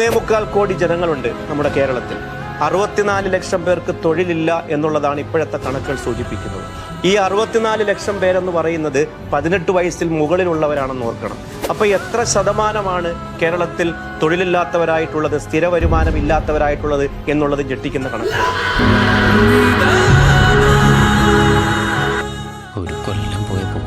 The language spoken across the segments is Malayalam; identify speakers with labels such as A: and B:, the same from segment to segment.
A: 3.25 കോടി ജനങ്ങളുണ്ട് നമ്മുടെ കേരളത്തിൽ. 64 ലക്ഷം പേർക്ക് തൊഴിലില്ല എന്നുള്ളതാണ് ഇപ്പോഴത്തെ കണക്കുകൾ സൂചിപ്പിക്കുന്നത്. ഈ 64 ലക്ഷം പേരെന്ന് പറയുന്നത് 18 വയസ്സിൽ മുകളിലുള്ളവരാണെന്ന് ഓർക്കണം. അപ്പൊ എത്ര ശതമാനമാണ് കേരളത്തിൽ തൊഴിലില്ലാത്തവരായിട്ടുള്ളത്, സ്ഥിര വരുമാനം ഇല്ലാത്തവരായിട്ടുള്ളത് എന്നുള്ളത് ഞെട്ടിക്കുന്ന കണക്ക്.
B: ഒരു കൊല്ലം പോയപ്പോ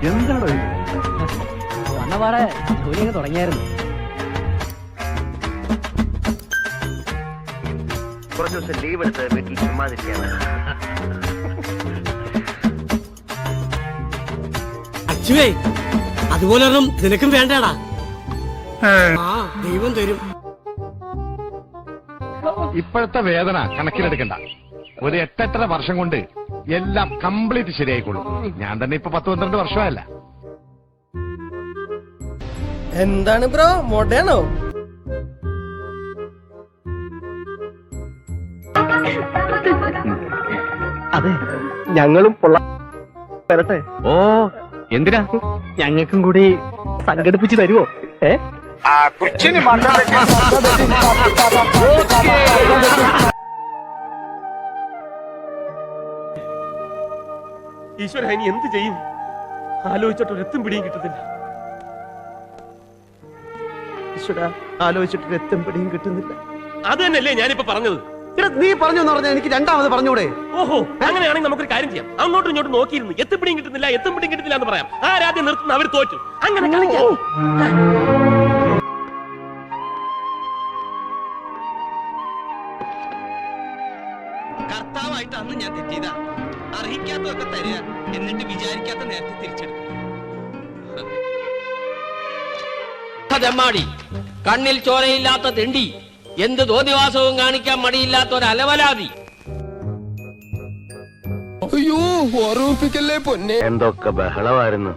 C: എന്താണോ
D: വന്നപാടെ ജോലിയൊക്കെ തുടങ്ങിയായിരുന്നു.
E: കുറച്ച് ദിവസം ലീവ് എടുത്ത് വീട്ടിൽ ചുമ്മാതിരിക്കാണ്.
D: അച്ചുവേ, അതുപോലെ നിനക്കും വേണ്ടടാ. ദൈവം തരും.
C: ഇപ്പോഴത്തെ വേദന കണക്കിലെടുക്കണ്ട. ഒരു 8-8.5 വർഷം കൊണ്ട് എല്ലാം കംപ്ലീറ്റ് ശരിയായിക്കോളും. ഞാൻ തന്നെ ഇപ്പൊ 10-12 വർഷമല്ല.
D: എന്താണ് ബ്രോ, മോഡേണോ?
E: അതെ, ഞങ്ങളും വരട്ടെ. ഓ, എന്തിനാ?
D: ഞങ്ങൾക്കും കൂടി സംഘടിപ്പിച്ച് തരുമോ?
F: ഈശ്വര, ഇനി എന്ത് ചെയ്യും? ആലോചിച്ചിട്ട് ഒരെത്തും പിടിയും കിട്ടുന്നില്ല.
E: ഈശ്വര, ആലോചിച്ചിട്ട് എത്തും പിടിയും കിട്ടുന്നില്ല.
F: അത് തന്നെയല്ലേ ഞാനിപ്പോ പറഞ്ഞത്.
E: നീ പറഞ്ഞു പറഞ്ഞാൽ എനിക്ക് രണ്ടാമത് പറഞ്ഞൂടെ?
F: ഓഹോ, അങ്ങനെയാണെങ്കിൽ നമുക്കൊരു കാര്യം ചെയ്യാം. അങ്ങോട്ടും ഇങ്ങോട്ടും നോക്കിയിരുന്നു എത്തും പിടിയും കിട്ടുന്നില്ല എന്ന് പറയാം. ആരാദ്യം നിർത്തുന്ന അവർ തോറ്റു. അങ്ങനെ കളിക്കാം.
B: കർത്താവായിട്ട് അന്ന് ഞാൻ തെറ്റിയതാ. അർഹിക്കാത്തതൊക്കെ തരിക, എന്നിട്ട് വിചാരിക്കാത്ത നേരത്തെ തിരിച്ചെടുക്കും. കണ്ണിൽ ചോരയില്ലാത്ത തെണ്ടി, എന്ത് തോന്നിവാസവും കാണിക്കാൻ മടിയില്ലാത്ത ഒരു അലവലാതി. അയ്യോ, ഓർമ്മിപ്പിക്കല്ലേ പൊന്നെ.
E: എന്തൊക്കെ ബഹളമായിരുന്നു.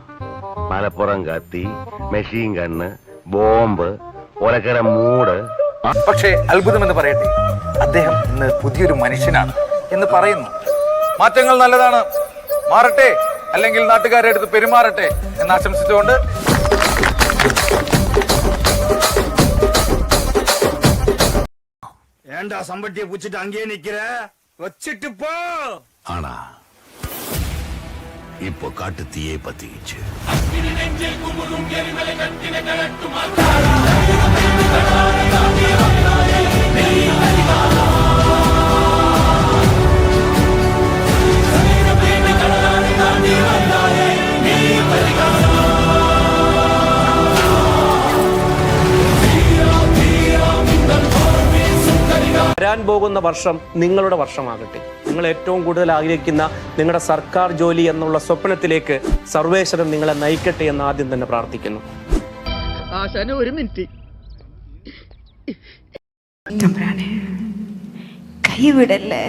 E: മലപ്പുറം കത്തി, മെഷീൻ ഗണ്ണ്, ബോംബ്, ഒലക്കര മൂട്.
G: പക്ഷേ അത്ഭുതമെന്ന് പറയട്ടെ, അദ്ദേഹം ഇന്ന് പുതിയൊരു മനുഷ്യനാണ് എന്ന് പറയുന്നു. മാറ്റങ്ങൾ നല്ലതാണ്, മാറട്ടെ, അല്ലെങ്കിൽ നാട്ടുകാരെ അടുത്ത് പെരുമാറട്ടെ എന്ന് ആശംസിച്ചുകൊണ്ട് ஏண்டா சம்பட்டியை பூச்சிட்டு அங்கேயே நிக்கிற, வச்சிட்டு போ.
H: ஆனா இப்போ காட்டு தீயை பத்திக்கிச்சு.
A: വരാൻ പോകുന്ന വർഷം നിങ്ങളുടെ വർഷമാകട്ടെ. നിങ്ങൾ ഏറ്റവും കൂടുതൽ ആഗ്രഹിക്കുന്ന നിങ്ങളുടെ സർക്കാർ ജോലി എന്നുള്ള സ്വപ്നത്തിലേക്ക് സർവേശ്വരൻ നിങ്ങളെ നയിക്കട്ടെ എന്ന് ആദ്യം തന്നെ പ്രാർത്ഥിക്കുന്നു.
D: ഒരു മിനിറ്റ്,
I: കൈവിടല്ലേ.